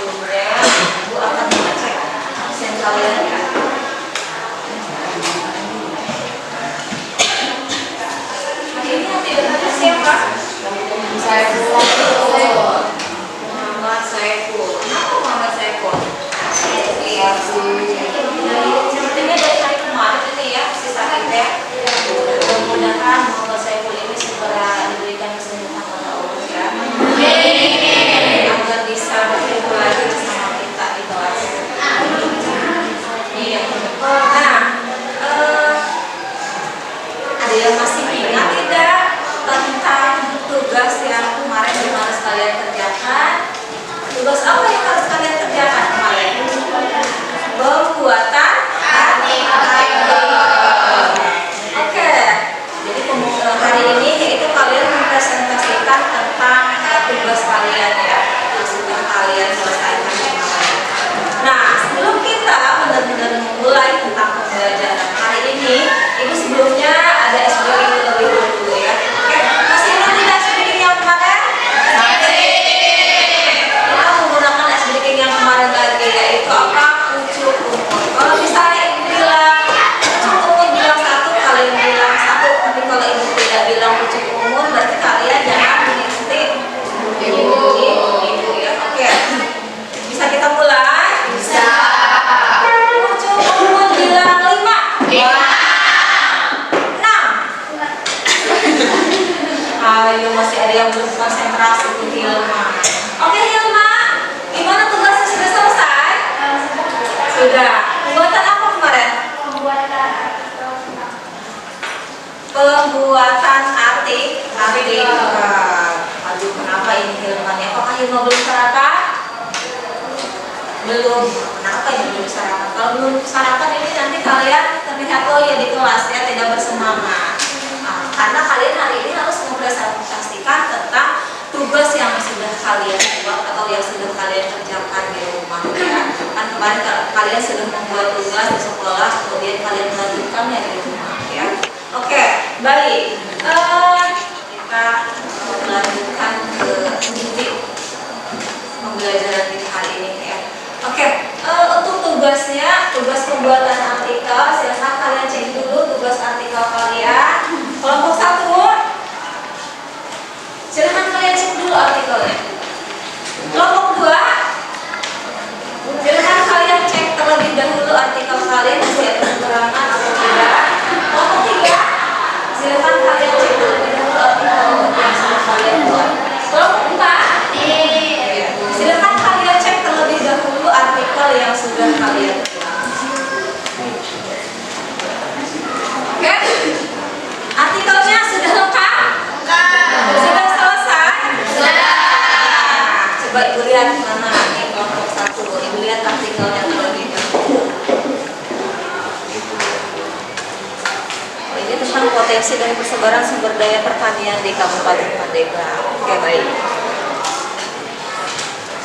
sebelumnya Ibu akan mengecek absen kalian ya. Hari ini yang tidak hadir siapa? Muhammad Saiful. Kenapa Muhammad Saiful? Sepertinya dari hari kemarin ini ya, sisa kita. Mudah-mudahan Muhammad Saiful ini segera diberikan kesembuhan oleh Allah ya. Agar bisa berkumpul lagi bersama kita di kelas. Iya. Nah, ada yang masih ingat tidak tentang tugas yang kemarin harus kalian kerjakan? Tugas apa yang harus kalian kerjakan kemarin? Pembuatan artikel. Oke. Jadi hari ini yaitu kalian mempresentasikan tentang tugas kalian ya, yang sudah kalian selesaikan kemarin. Nah, sebelum kita benar-benar memulai tentang pembelajaran hari ini, Ibu sebelumnya ada SBQ terlebih dahulu ya. Oke, masih ingat tidak SBQ yang kemarin? Masih. Kita menggunakan SBQ yang kemarin lagi, yaitu apa? Pucuk umur. Kalau misalnya Ibu bilang pucuk umur bilang satu, kalian bilang satu. Tapi kalau Ibu tidak bilang pucuk umur, berarti kalian jangan mengikuti Ibu ya. Oke. Bisa kita mulai? Bisa. Pucuk umur bilang 5. 6. Ayo, masih ada yang belum konsentrasi tuh Hilma. Oke Hilma, gimana tugasnya sudah selesai? Sudah. Pembuatan apa kemarin? Pembuatan artikel. Aduh, kenapa ini Hilmanya? Apakah Hilma belum sarapan? Belum. Kenapa ini belum sarapan? Kalau belum sarapan ini nanti kalian terlihat loyo di kelas ya, tidak bersemangat. Karena kalian hari ini harus mempresentasikan tentang tugas yang sudah kalian buat atau yang sudah kalian kerjakan di rumah ya. Kan kemarin kalian sudah membuat tugas di sekolah, kemudian kalian melanjutkannya di rumah ya. Oke, baik. Kita melanjutkan ke inti pembelajaran kita hari ini ya. Oke, untuk tugasnya, tugas pembuatan artikel, silahkan kalian cek dulu tugas artikel kalian. Kelompok 1, silahkan kalian cek dulu artikelnya. Kelompok 2, silahkan kalian cek terlebih dahulu artikel kalian masih ada kekurangan atau tidak. Kelompok 3, silahkan kalian cek terlebih dahulu artikel yang sudah kalian buat. Kelompok 4, silahkan kalian cek terlebih dahulu artikel yang sudah kalian buat. Oke? Artikelnya sudah lengkap? Sudah selesai? Sudah. Coba Ibu lihat mana nih kelompok 1. Ibu lihat artikelnya terlebih dahulu. Ini tentang potensi dan persebaran sumber daya pertanian di Kabupaten Pandeglang. Oke, baik.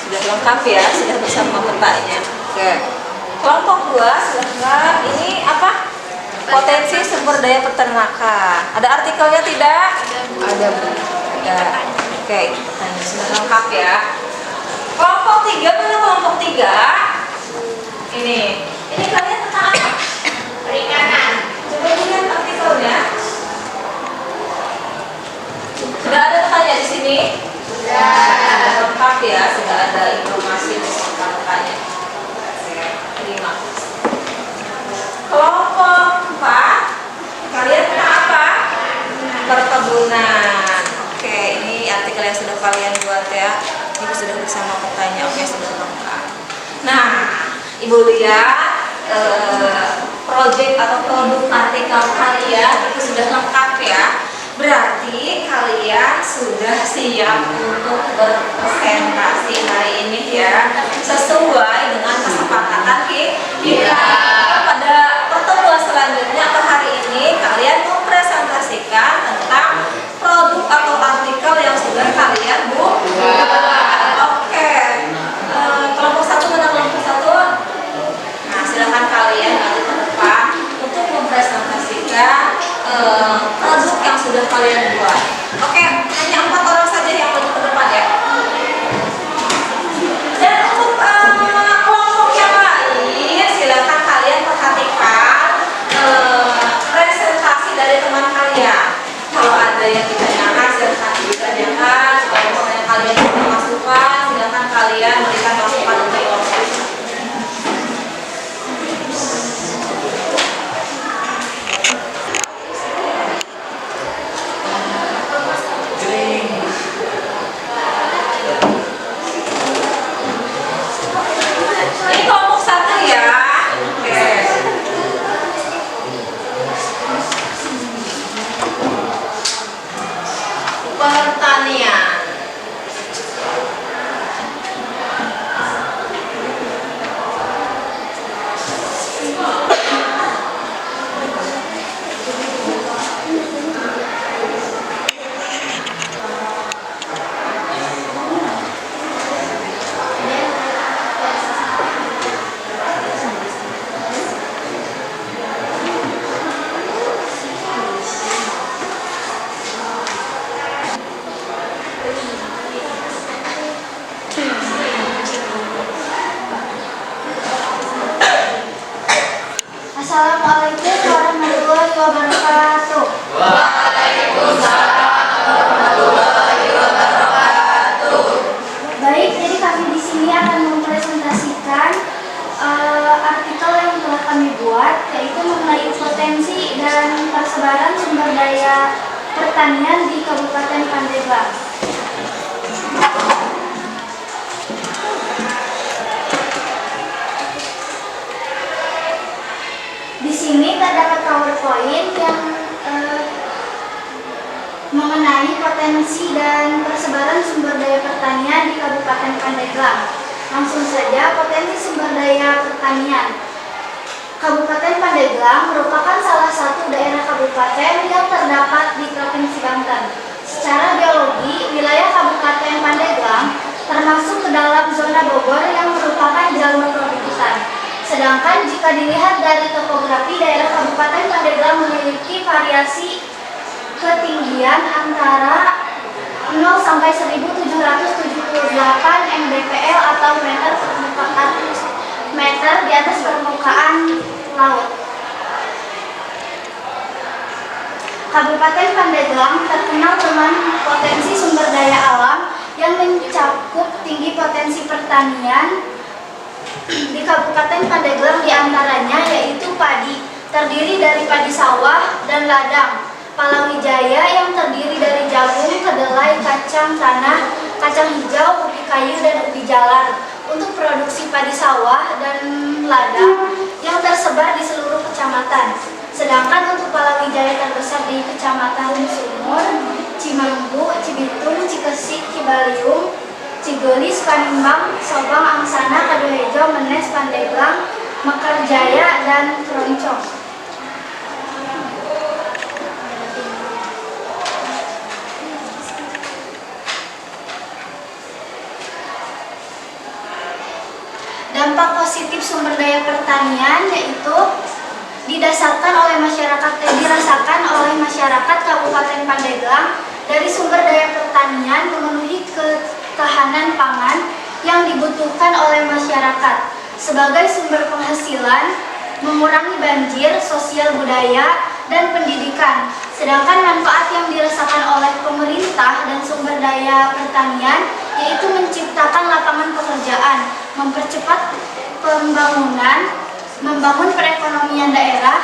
Sudah lengkap ya, sudah bersama petanya. Oke. Kelompok 2, silahkan. Ini apa? Potensi sumber daya peternakan. Ada artikelnya tidak? Ada. Ada. Oke, sudah lengkap ya. Kelompok 3, mana kelompok 3? Ini kalian tentang apa? Perikanan. Coba lihat artikelnya. Sudah ada petanya di sini? Sudah. Lengkap ya, sudah ada informasi beserta petanya. Oke, terima. Kelompok 4, kalian tentang apa? Perkebunan. Oke, ini artikel yang sudah kalian buat ya. Ibu sudah bersama petanya. Oke, sudah lengkap. Nah, Ibu lihat proyek atau produk artikel kalian itu sudah lengkap ya. Berarti kalian sudah siap untuk berpresentasi hari ini ya, sesuai dengan kesepakatan kita. Pada pertemuan selanjutnya atau hari ini kalian mempresentasikan tentang produk atau artikel yang sudah kalian buat. Oke. Kelompok 1 mana kelompok 1? Nah, silakan kalian nanti ke depan untuk mempresentasikan produk yang sudah kalian buat. Oke, hanya 4 orang saja yang perlu ke depan ya. Dan untuk Assalamualaikum warahmatullahi wabarakatuh. Baik, jadi kami di sini akan mempresentasikan artikel yang telah kami buat, yaitu mengenai potensi dan persebaran sumber daya pertanian di Kabupaten Pandeglang. Di sini terdapat PowerPoint yang mengenai potensi dan persebaran sumber daya pertanian di Kabupaten Pandeglang. Langsung saja, potensi sumber daya pertanian. Kabupaten Pandeglang merupakan salah satu daerah kabupaten yang terdapat di Provinsi Banten. Secara geologi, wilayah Kabupaten Pandeglang termasuk ke dalam zona Bogor yang merupakan jalur perbukitan. Sedangkan jika dilihat dari topografi, daerah Kabupaten Pandeglang memiliki variasi ketinggian antara 0 sampai 1778 mdpl atau meter di atas permukaan laut. Kabupaten Pandeglang terkenal dengan potensi sumber daya alam yang mencakup tinggi potensi pertanian di Kabupaten Pandeglang, diantaranya yaitu padi, terdiri dari padi sawah dan ladang, palawija yang terdiri dari jagung, kedelai, kacang tanah, kacang hijau, ubi kayu, dan ubi jalar. Untuk produksi padi sawah dan ladang yang tersebar di seluruh kecamatan. Sedangkan untuk palawija terbesar di Kecamatan Sumur, Cimanggu, Cibitung, Cikesik, Cibaliung, Cigelis, Panimbang, Sobang, Angsana, Kaduhejo, Menes, Pandeglang, Mekarjaya, dan Keroncong. Dampak positif sumber daya pertanian yaitu dirasakan oleh masyarakat Kabupaten Pandeglang dari sumber daya pertanian memenuhi ketahanan pangan yang dibutuhkan oleh masyarakat sebagai sumber penghasilan, mengurangi banjir, sosial budaya, dan pendidikan. Sedangkan manfaat yang dirasakan oleh pemerintah dan sumber daya pertanian yaitu menciptakan lapangan pekerjaan, mempercepat pembangunan, membangun perekonomian daerah,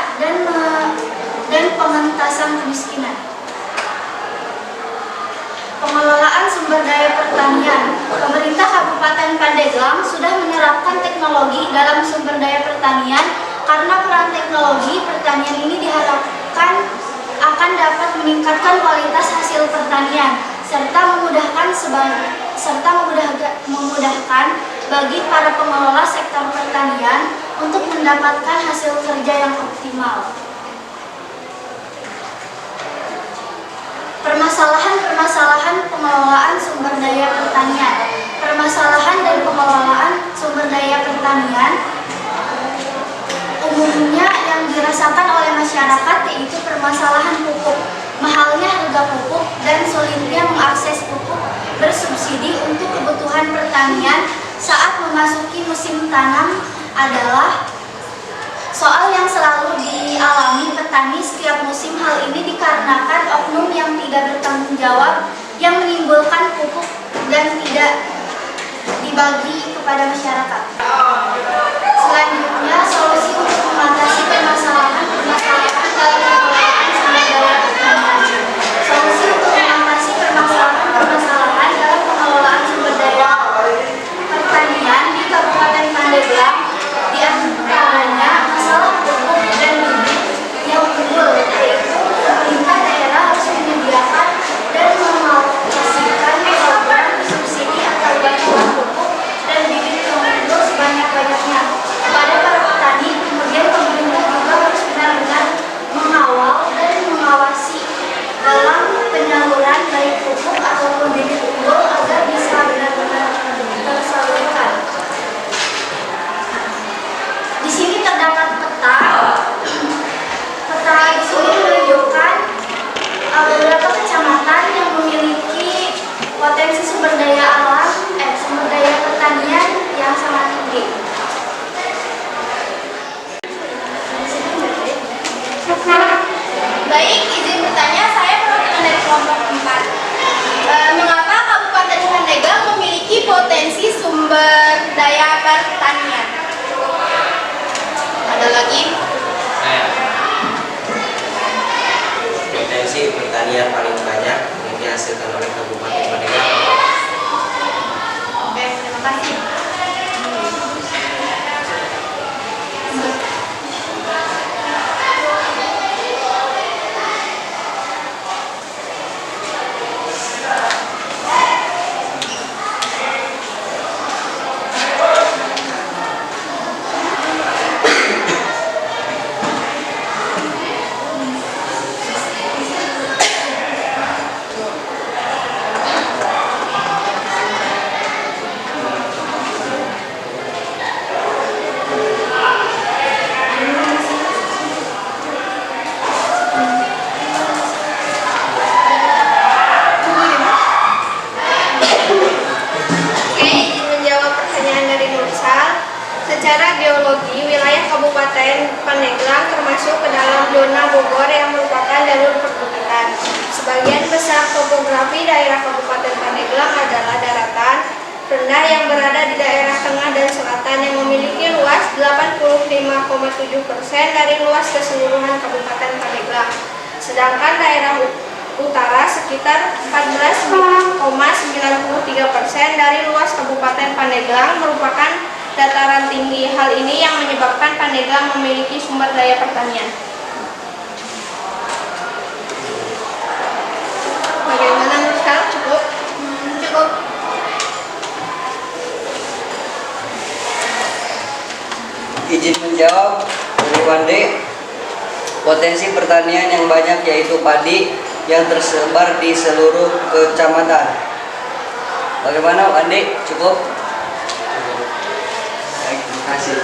dan pengentasan kemiskinan. Pengelolaan sumber daya pertanian. Pemerintah Kabupaten Pandeglang sudah menerapkan teknologi dalam sumber daya pertanian karena peran teknologi pertanian ini diharapkan akan dapat meningkatkan kualitas hasil pertanian serta memudahkan bagi para pengelola sektor pertanian untuk mendapatkan hasil kerja yang optimal. Permasalahan pengelolaan sumber daya pertanian. Permasalahan dan pengelolaan sumber daya pertanian umumnya yang dirasakan oleh masyarakat yaitu permasalahan pupuk, mahalnya harga pupuk, dan sulitnya mengakses pupuk bersubsidi untuk kebutuhan pertanian saat memasuki musim tanam adalah soal yang selalu dialami petani setiap musim. Hal ini dikarenakan oknum yang tidak bertanggung jawab yang menimbulkan pupuk dan tidak dibagi kepada masyarakat. Selanjutnya, solusi untuk mengatasi permasalahan dalam pengelolaan sumber daya pertanian. Solusi untuk mengatasi permasalahan dalam pengelolaan sumber daya pertanian di Kabupaten Pandeglang diantaranya masalah pupuk dan bibit yang unggul, yaitu pemerintah daerah harus menyediakan dan mengalokasikan program subsidi atau bantuan pupuk dan bibit yang unggul sebanyak lagi. Potensi pertanian paling banyak yang dihasilkan oleh Kabupaten Pandeglang. Oke, terima kasih. Oke, izin menjawab pertanyaan dari Nursal. Secara geologi, wilayah Kabupaten Pandeglang termasuk ke dalam zona Bogor yang merupakan jalur perbukitan. Sebagian besar topografi daerah Kabupaten Pandeglang adalah daratan rendah yang berada di daerah tengah dan selatan yang memiliki luas 85,7% dari luas keseluruhan Kabupaten Pandeglang. Sedangkan daerah utara sekitar 14,93% dari luas Kabupaten Pandeglang merupakan dataran tinggi. Hal ini yang menyebabkan Pandeglang memiliki sumber daya pertanian. Bagaimana menurut kalian? Cukup? Cukup. Izin menjawab dari Wande. Potensi pertanian yang banyak yaitu padi yang tersebar di seluruh kecamatan. Bagaimana Wande? Cukup? Baik, terima kasih.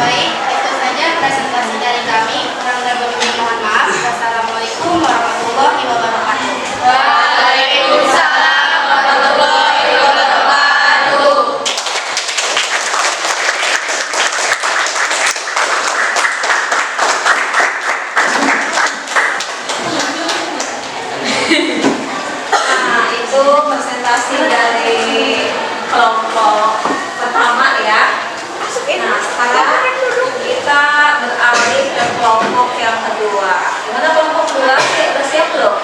Baik, itu saja presentasi dari kami. Kurang lebihnya mohon maaf. Wassalamualaikum warahmatullahi wabarakatuh. Waalaikumsalam warahmatullahi wabarakatuh. Nah, itu presentasi dari kelompok pertama ya. Nah, sekarang kita beralih ke kelompok yang kedua. Gimana kelompok kedua? Udah siap belum?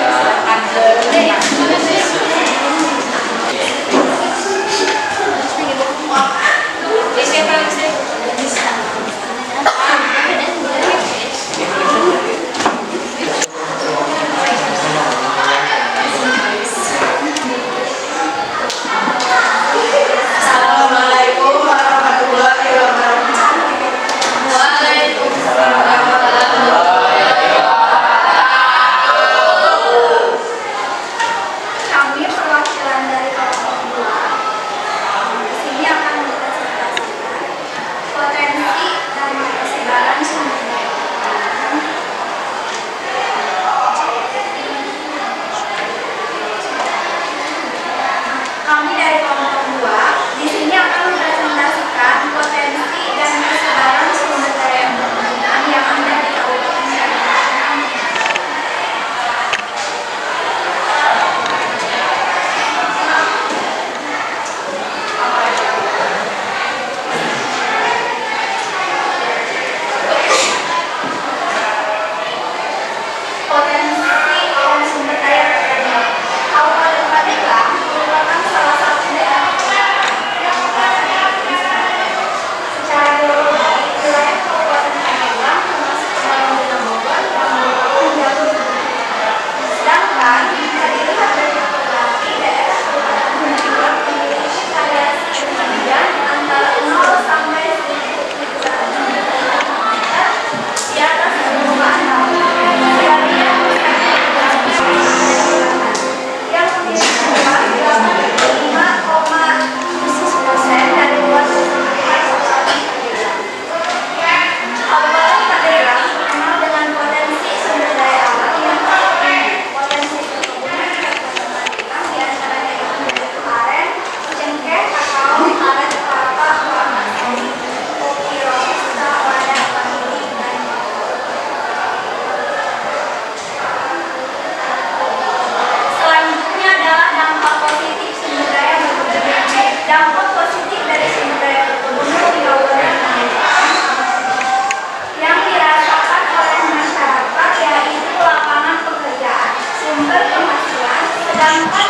Silakan siapa yang Assalamualaikum warahmatullahi wabarakatuh. Waalaikumsalam warahmatullahi wabarakatuh.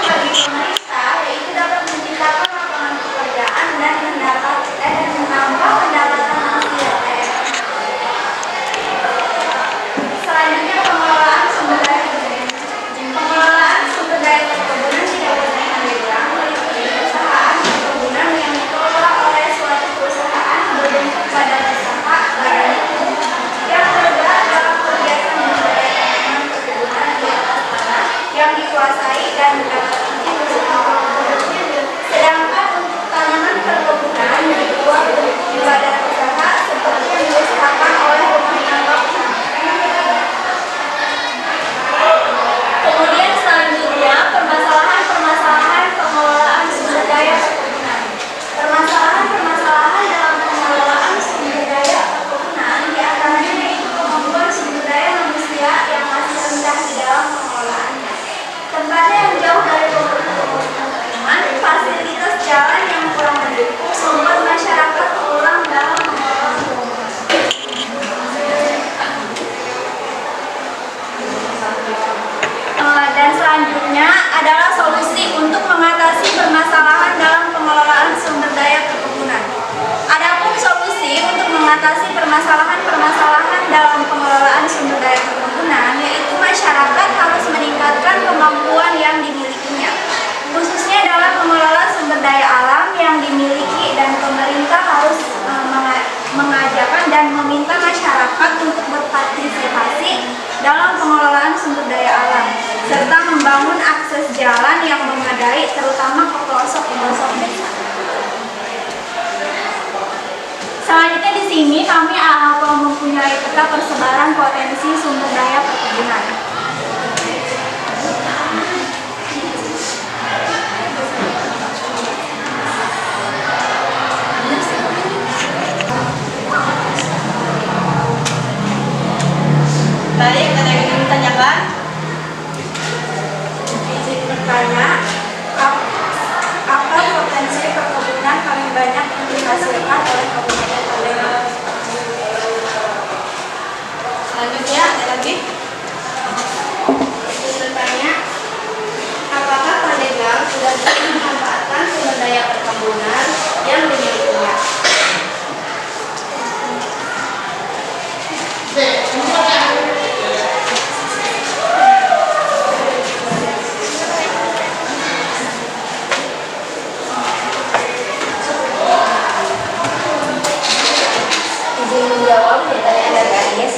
bagi pemerintah yaitu dapat menciptakan lapangan pekerjaan dan menambah pendapatan masyarakat. Selanjutnya pengelolaan sumber daya perkebunan di Kabupaten Pandeglang meliputi perusahaan perkebunan yang dikelola oleh suatu perusahaan berbentuk badan usaha badan hukum yang bergerak dalam kegiatan budidaya tanaman perkebunan di atas tanah yang dikuasai dan mendapat izin usaha. Sedangkan untuk tanaman perkebunan dibuat di badan usaha seperti yang diusahakan oleh rumah tangga usaha. Kemudian selanjutnya permasalahan pengelolaan sumber daya perkebunan. Permasalahan dalam pengelolaan sumber daya perkebunan diantaranya yaitu kemampuan sumber daya manusia yang masih rendah di dalam pengelolaannya. Tempatnya yang jauh dari pemukiman, fasilitas jalan yang kurang mendukung membuat masyarakat kurang dalam mengelola perkebunan. Dan selanjutnya adalah solusi untuk mengatasi permasalahan dalam pengelolaan sumber daya perkebunan. Adapun solusi untuk mengatasi permasalahan dalam pengelolaan sumber daya perkebunan yaitu masyarakat harus meningkatkan kemampuan yang dimilikinya, khususnya dalam mengelola sumber daya alam yang dimiliki, dan pemerintah harus mengajarkan dan meminta masyarakat untuk berpartisipasi dalam pengelolaan sumber daya alam, serta membangun akses jalan yang memadai terutama ke pelosok-pelosok desa. Selanjutnya di sini kami mempunyai peta persebaran potensi sumber daya perkebunan. Baik, ada yang ingin ditanyakan? Izin bertanya, apa potensi perkebunan paling banyak yang dihasilkan oleh Kabupaten Pandeglang? Selanjutnya ada lagi? Izin bertanya, apakah Pandeglang sudah bisa memanfaatkan sumber daya perkebunan yang dimilikinya? Izin menjawab pertanyaan dari Anies.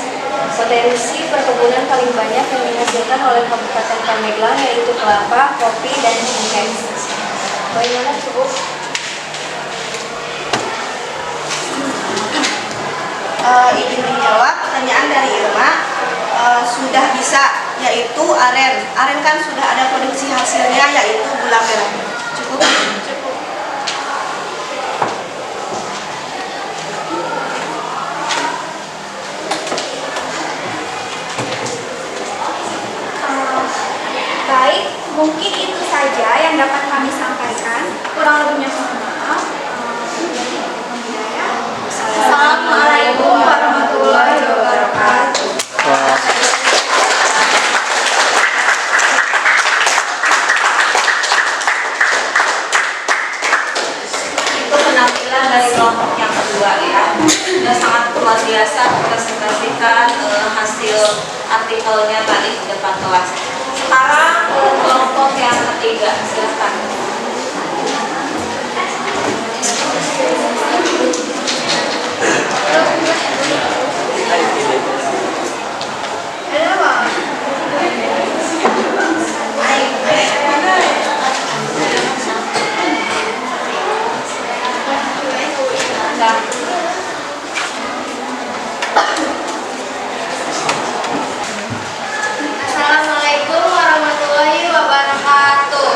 Potensi perkebunan paling banyak yang dihasilkan oleh Kabupaten Pandeglang yaitu kelapa, kopi, dan cengkeh. Bagaimana cukup? Izin menjawab pertanyaan dari Irma. Sudah bisa, yaitu aren. Aren kan sudah ada produksi hasilnya, yaitu gula merah. Cukup? Cukup. Baik, mungkin itu saja yang dapat kami sampaikan. Kurang lebihnya mohon maaf. Assalamualaikum warahmatullahi wabarakatuh. Itu penampilan dari kelompok yang kedua ya. Sudah sangat luar biasa mempresentasikan hasil artikelnya tadi di depan kelas. Sekarang kelompok yang ketiga, silakan. Assalamualaikum warahmatullahi wabarakatuh.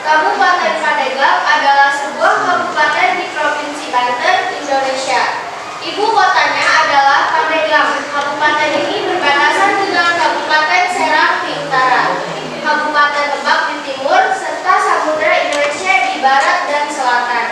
Kabupaten Pandeglang adalah sebuah kabupaten di Provinsi Banten, Indonesia. Ibu kotanya adalah Pandeglang. Kabupaten ini berbatasan dengan Kabupaten Serang di utara, Kabupaten Lebak di timur, serta Samudra Indonesia di barat dan selatan.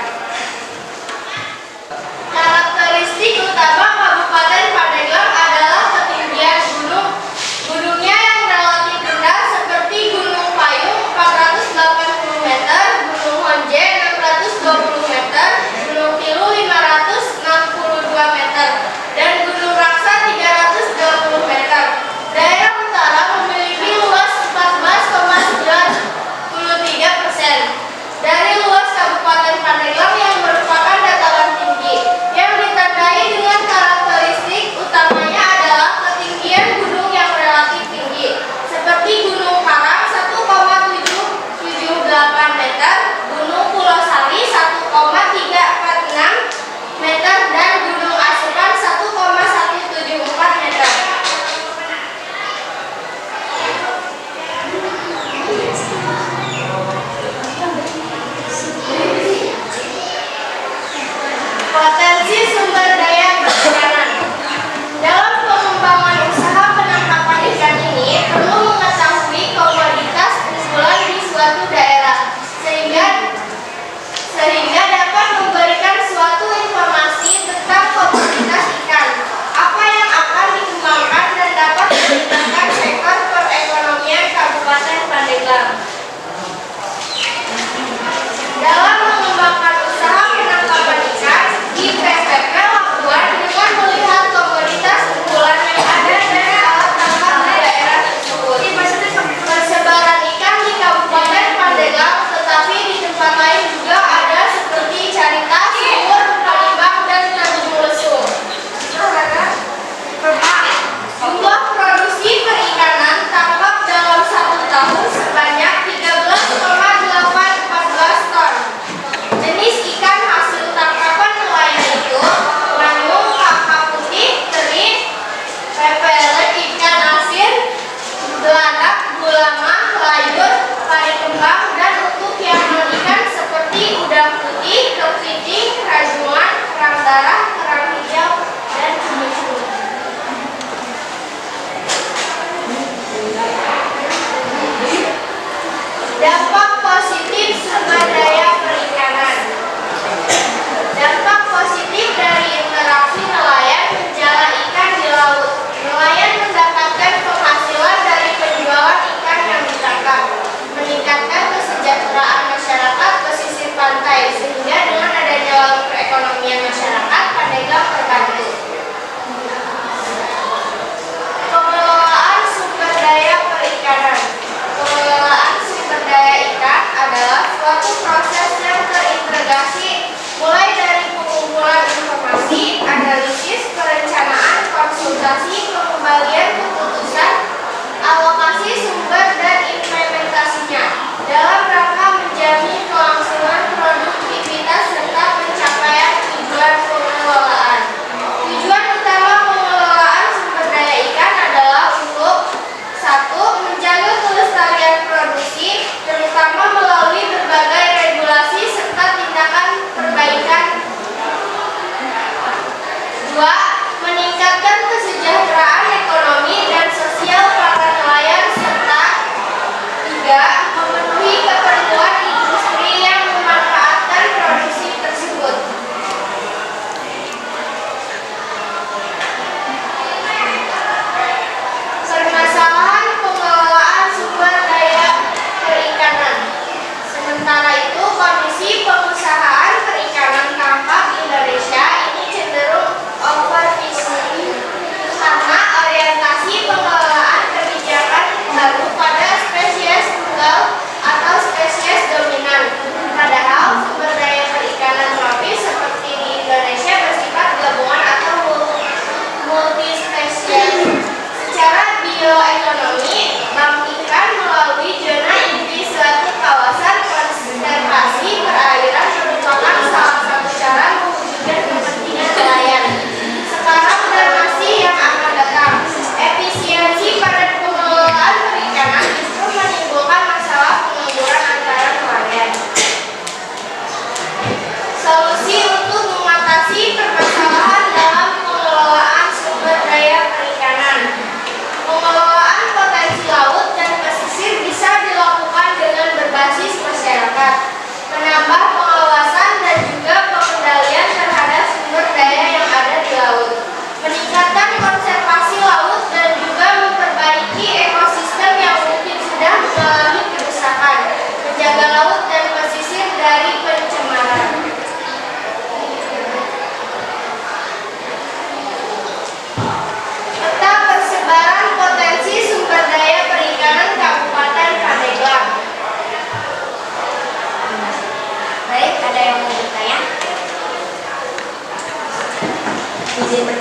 Karakteristik utama Kabupaten Pandeglang adalah ketinggian gunung. Gunungnya yang relatif rendah seperti Gunung Payung 480 meter, Gunung Honje 620 meter, Gunung Tilu 562 meter, dan Gunung Raksa 320 meter. Daerah utara memiliki luas 14,93% dari luas Kabupaten Pandeglang yang merupakan dataran tinggi, yang ditandai dengan karakteristik utamanya adalah ketinggian gunung yang relatif tinggi, seperti Gunung Karang 1,778 meter, Gunung Pulau Sari 1,346 meter, dan Gunung Asukan 1,174 meter. Potensi sumber daya perikanan. Dalam pengembangan usaha penangkapan ikan ini perlu mengetahui komoditas unggulan di suatu daerah sehingga dapat memberikan suatu informasi tentang komoditas ikan, apa yang akan dikembangkan dan dapat meningkatkan sektor perekonomian Kabupaten Pandeglang. Dalam mengembangkan usaha penangkapan ikan di PPP Labuan dengan melihat komoditas unggulan yang ada dan alat tangkap di daerah tersebut. Persebaran ikan di Kabupaten Pandeglang, tetapi di tempat lain juga ada seperti Carita, Sumur, Palembang, dan Tanjung Lesung. Jumlah produksi perikanan tangkap dalam 1 tahun sebanyak 13,814 ton. Jenis ikan hasil tangkapan nelayan itu manyung, kakap putih, teri, pepelet, ikan asin, belanak, gulama, layur, pari kembang, dan untuk yang non-ikan seperti udang putih, kepiting, rajungan, kerang darah, kerang hijau, dan cumi-cumi. Dampak positif sumber daya perikanan. Dampak positif dari interaksi nelayan menjala ikan di laut. Nelayan mendapatkan penghasilan dari penjualan ikan yang ditangkap, meningkatkan kesejahteraan masyarakat pesisir pantai, sehingga dengan adanya laut perekonomian masyarakat Pandeglang terbantu. Pengelolaan sumber daya perikanan. Pengelolaan sumber daya ikan adalah suatu proses yang terintegrasi mulai dari pengumpulan informasi, analisis, perencanaan, konsultasi, pengembalian keputusan, alokasi sumber, dan implementasinya dalam rangka menjamin kelangsungan produktivitas serta pencapaian tujuan pengelolaan. Tujuan utama pengelolaan sumber daya ikan adalah untuk 1. Menjaga kelestarian produksi, terutama melalui berbagai regulasi serta tindakan perbaikan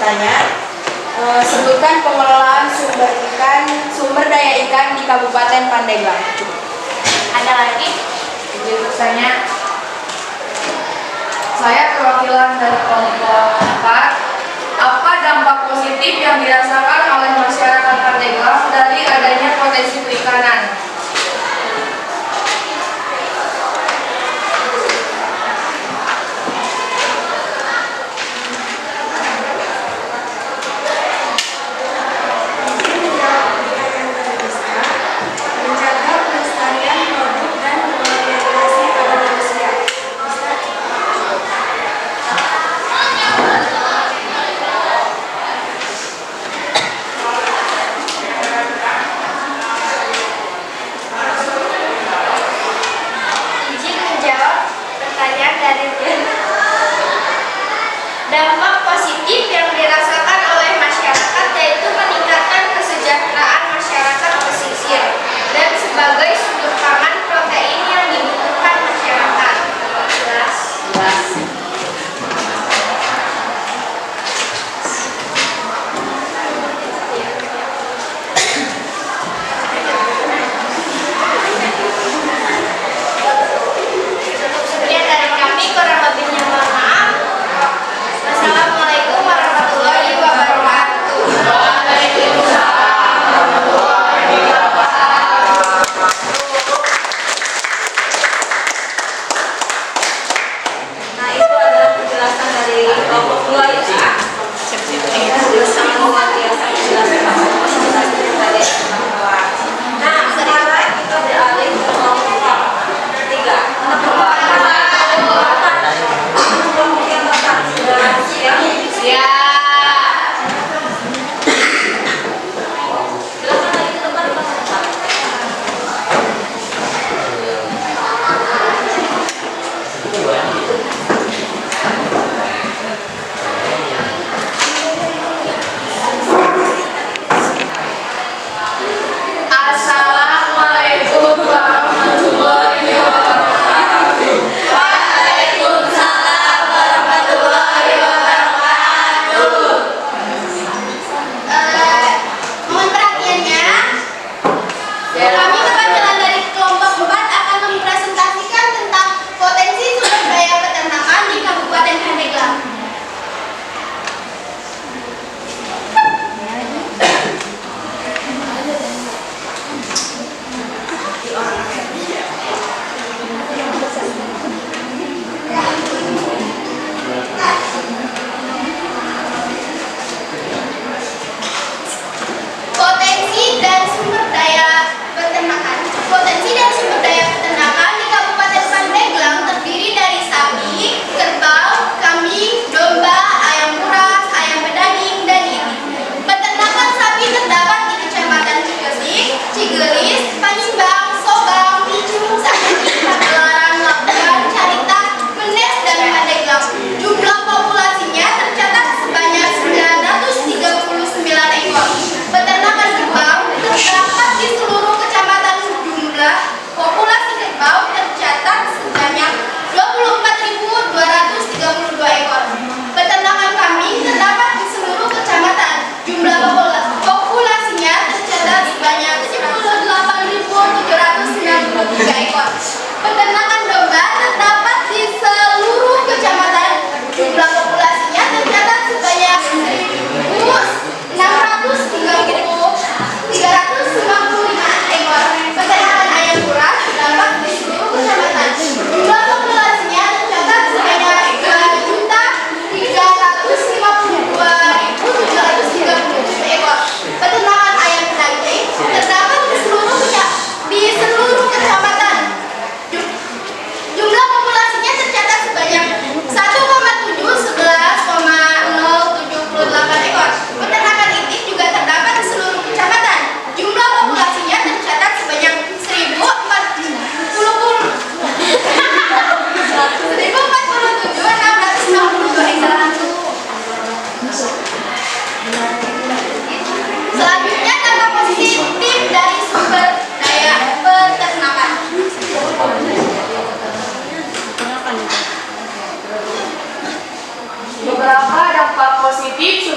bertanya, sebutkan pengelolaan sumber daya ikan di Kabupaten Pandeglang. Ada lagi? Izin bertanya. Saya perwakilan dari kelompok 4. Apa dampak positif yang dirasakan oleh masyarakat Pandeglang dari adanya potensi perikanan? Menjaga pelestarian produk dan orientasi pada manusia.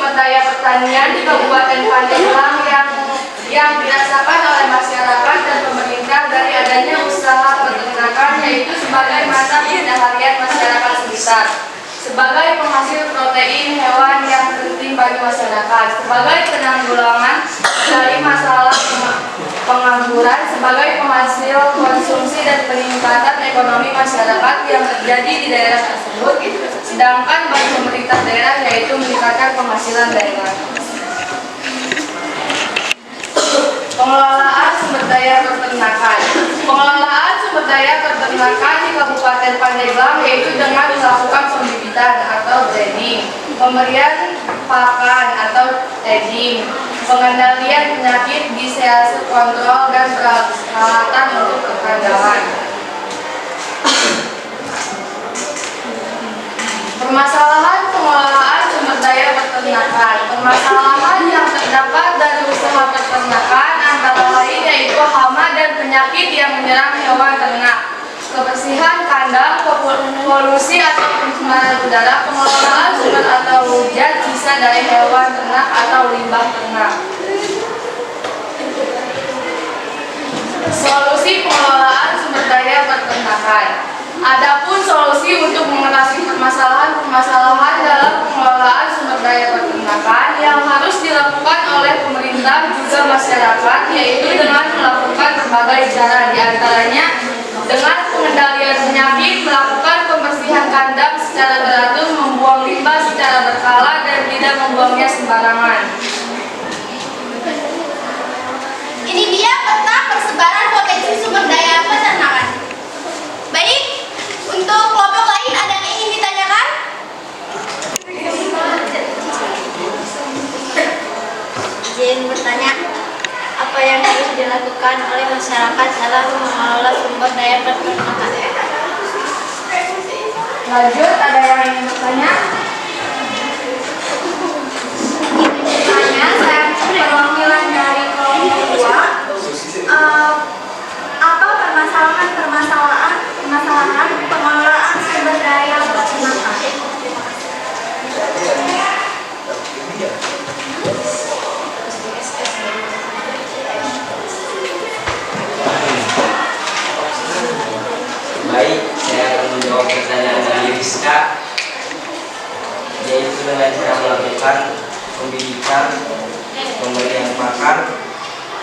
sumber daya pertanian di Kabupaten Pandeglang yang dirasakan oleh masyarakat dan pemerintah dari adanya usaha peternakan, yaitu sebagai mata pencaharian masyarakat sekitar, sebagai penghasil protein hewan yang penting bagi masyarakat, sebagai penanggulangan dari masalah pengangguran, sebagai penghasil konsumsi dan peningkatan ekonomi masyarakat yang terjadi di daerah tersebut, sedangkan bagi pemerintah daerah yaitu meningkatkan penghasilan daerah. Pengelolaan sumber daya peternakan. Pengelolaan sumber daya peternakan di Kabupaten Pandeglang yaitu dengan melakukan pembibitan atau breeding, pemberian pakan atau tedding, pengendalian penyakit, giselse kontrol, dan peralatan untuk kekandalan. Permasalahan pengelolaan sumber daya peternakan. Permasalahan yang terdapat dari usaha peternakan antara lain yaitu hama dan penyakit yang menyerang hewan ternak, kebersihan kandang, polusi atau pencemaran udara, pengelolaan sumber atau hujan sisa dari hewan ternak atau limbah ternak. Solusi pengelolaan sumber daya peternakan. Adapun solusi untuk mengatasi permasalahan dalam pengelolaan sumber daya peternakan yang harus dilakukan oleh pemerintah juga masyarakat, yaitu dengan melakukan berbagai cara, diantaranya dengan pengendalian penyakit, melakukan pembersihan kandang secara teratur, membuang limbah secara berkala, dan tidak membuangnya sembarangan. Ini dia peta persebaran potensi sumber daya peternakan. Baik, untuk kelompok lain ada yang ingin ditanyakan? Izin bertanya, apa yang harus dilakukan oleh masyarakat dalam mengelola sumber daya peternakan? Lanjut, ada yang ingin bertanya? Saya perwakilan dari kelompok 2. Apa permasalahan pengelolaan sumber daya peternakan? Baik, saya akan menjawab pertanyaan dari Rizka, yaitu dengan cara melakukan pembibitan, pemberian pakan,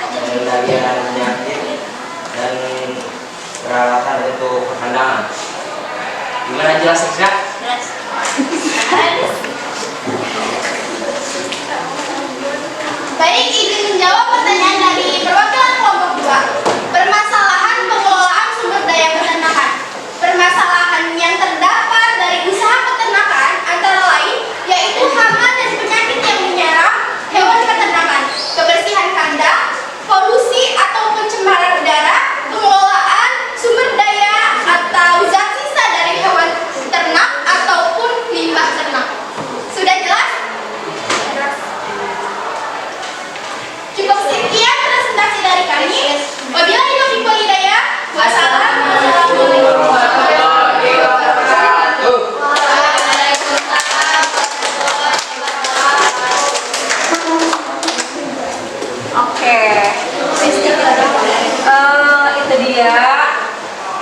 pengendalian penyakit, dan peralatan untuk perkandangan. Gimana, jelas Rizka? Baik, izin menjawab pertanyaan dari perwakilan kelompok 2. Permasalahan pengelolaan sumber daya peternakan. Permasalahan yang terdapat dari usaha peternakan antara lain yaitu hama dan penyakit yang menyerang hewan peternakan, kebersihan kandang, polusi atau pencemaran udara, pengelolaan sumber daya atau zat sisa dari hewan ternak ataupun limbah ternak. Sudah jelas? Cukup sekian presentasi dari kami. Wabillahi taufiq wal hidayah. Wassalamualaikum warahmatullahi wabarakatuh. Oke, itu dia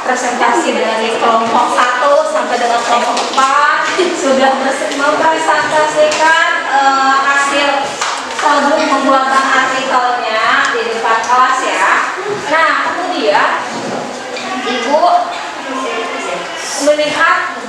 presentasi dari kelompok 1 sampai dengan kelompok 4 sudah mempresentasikan hasil produk pembuatan artikelnya di depan kelas ya. Nah, kemudian Ibu melihat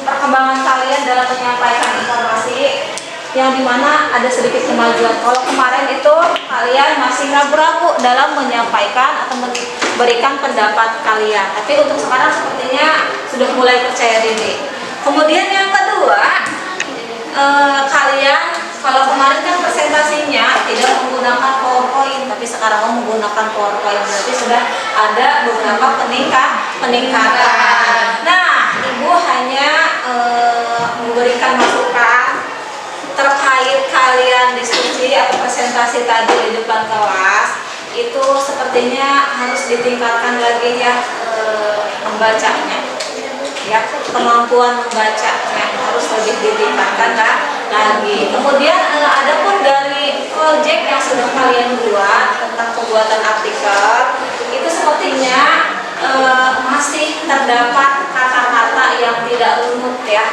perkembangan kalian dalam menyampaikan informasi yang dimana ada sedikit kemajuan. Kalau kemarin itu kalian masih ragu-ragu dalam menyampaikan atau memberikan pendapat kalian, tapi untuk sekarang sepertinya sudah mulai percaya diri. Kemudian yang kedua, kalian kalau kemarin kan presentasinya tidak menggunakan PowerPoint, tapi sekarang menggunakan PowerPoint, berarti sudah ada beberapa peningkatan. Nah, Ibu hanya memberikan masukan terkait kalian diskusi atau presentasi tadi di depan kelas, itu sepertinya harus ditingkatkan lagi ya membacanya, ya kemampuan membacanya harus lebih ditingkatkan kan. lagi. Kemudian ada pun dari proyek yang sudah kalian buat tentang pembuatan artikel itu sepertinya masih terdapat kata-kata yang tidak runut ya,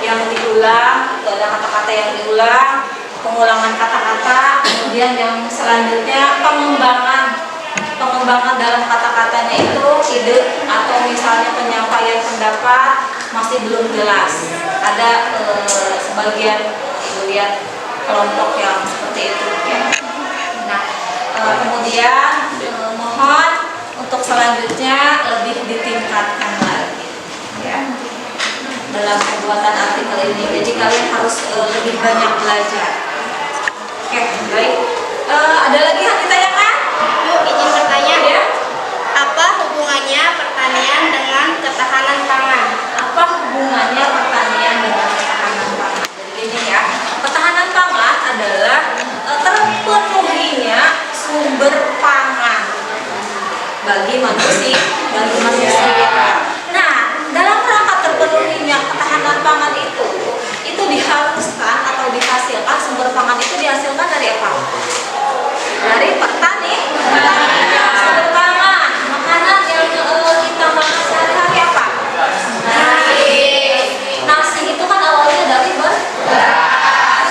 yang diulang, ada kata-kata yang diulang, pengulangan kata-kata, kemudian yang selanjutnya pengembangan dalam kata-katanya itu ide atau misalnya penyampaian pendapat masih belum jelas. Ada sebagian ibu lihat kelompok yang seperti itu ya. Nah, kemudian mohon untuk selanjutnya lebih ditingkatkan lagi ya dalam pembuatan artikel ini. Jadi kalian harus lebih banyak belajar. Oke, baik. Ada lagi yang ditanyakan? Bu, izin bertanya. Ya. Apa hubungannya pertanian dengan ketahanan pangan? Apa hubungannya pertanian dengan ketahanan pangan? Jadi ini ya, ketahanan pangan adalah terpenuhinya sumber pangan bagi manusia. Nah, dalam rangka terpenuhinya ketahanan pangan itu diharuskan atau dihasilkan sumber pangan itu dihasilkan dari apa? Dari petani. Sumber pangan, makanan yang kita makan sehari-hari apa? Nasi itu kan awalnya dari beras.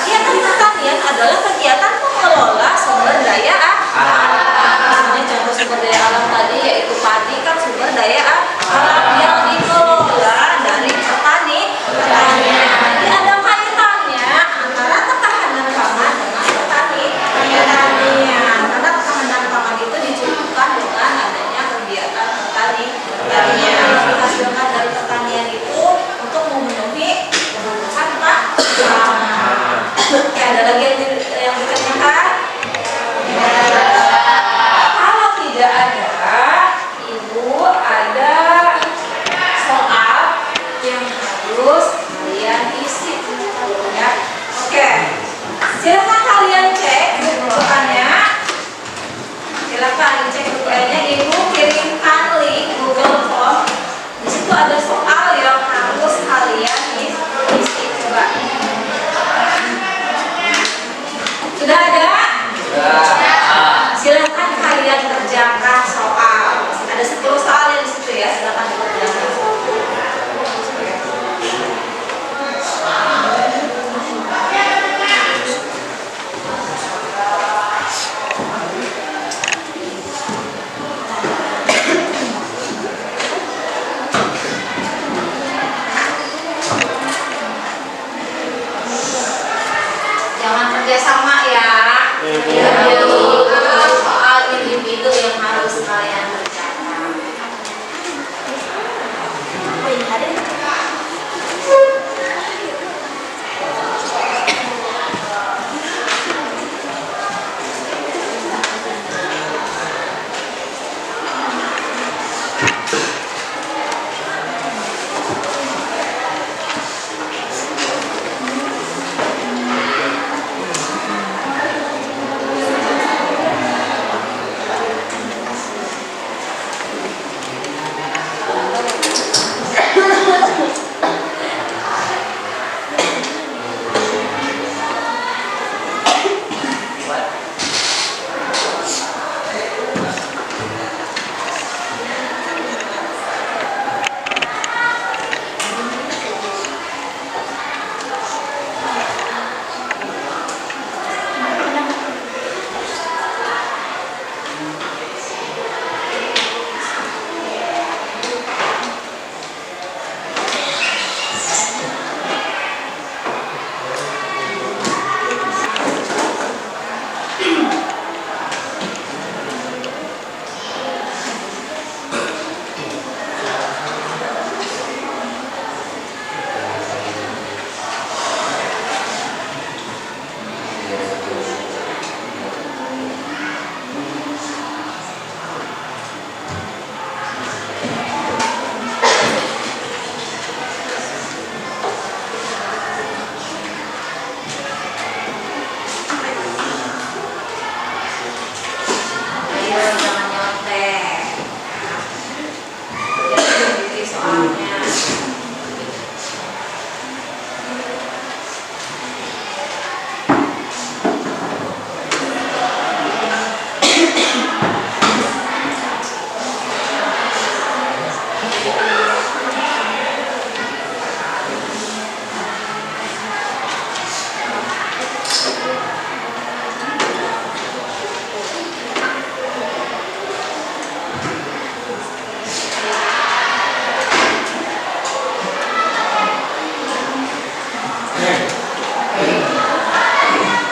Kegiatan pertanian adalah kegiatan mengelola sumber daya alam. Contoh sumber daya alam tadi yaitu padi kan sumber daya alam yang dikelola dari petani. Jadi ada kaitannya antara ketahanan pangan dengan pertanian. Karena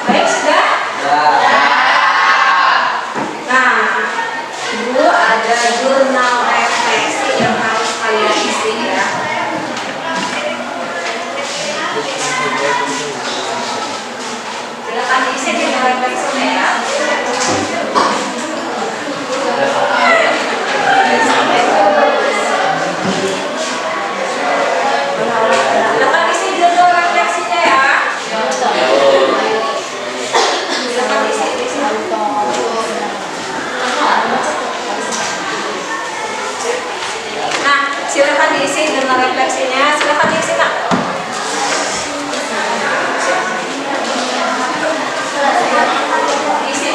Baik, sudah? Nah, Ibu ada jurnal refleksi yang harus kalian isi ya. Silakan diisi jurnal refleksinya ya. Silakan isi jurnal refleksinya ya. Silakan isi. Nah, silakan diisi jurnal refleksinya. Silakan diisi, Kak. Isi.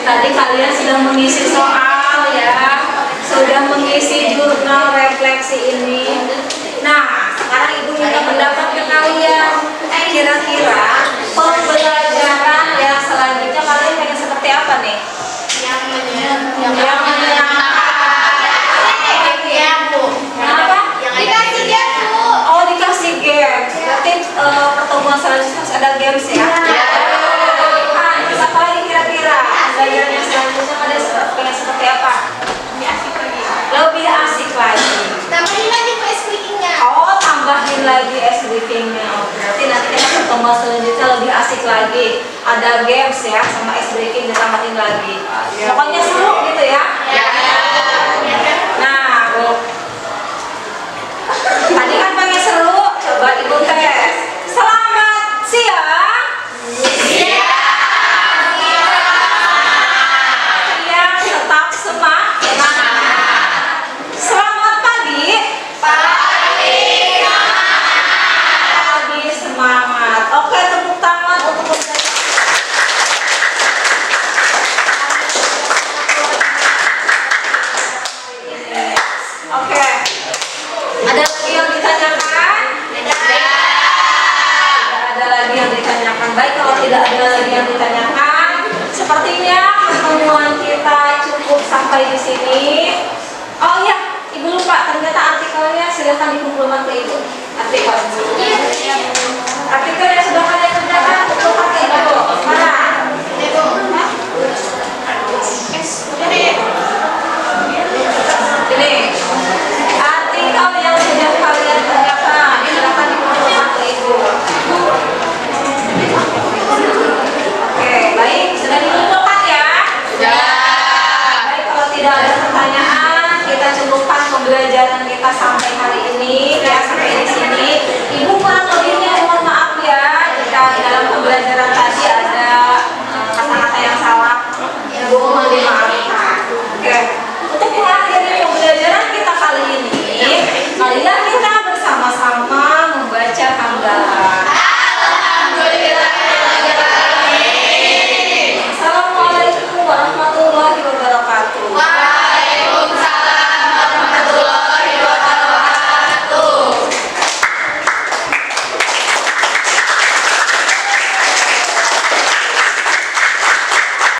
Tadi kalian sudah mengisi soal ya, sudah mengisi jurnal refleksi ini. Nah, sekarang Ibu minta pendapat ke kalian. Kira-kira pembelajaran yang selanjutnya kalian pengen seperti apa nih? Yang menyenangkan. Kenapa? dikasih game, Bu. Oh, dikasih game. Berarti pertemuan selanjutnya harus ada games ya? Terus apa lagi kira-kira? Pembelajaran yang selanjutnya kalian pengen seperti apa? Lebih asik lagi. Tambahin lagi Bu ice breaking-nya. Oh, tambahin lagi ice breaking-nya. Oh, berarti nanti kita pertemuan selanjutnya lebih asik lagi. Ada games ya, sama ice breaking ditambahin lagi. Pokoknya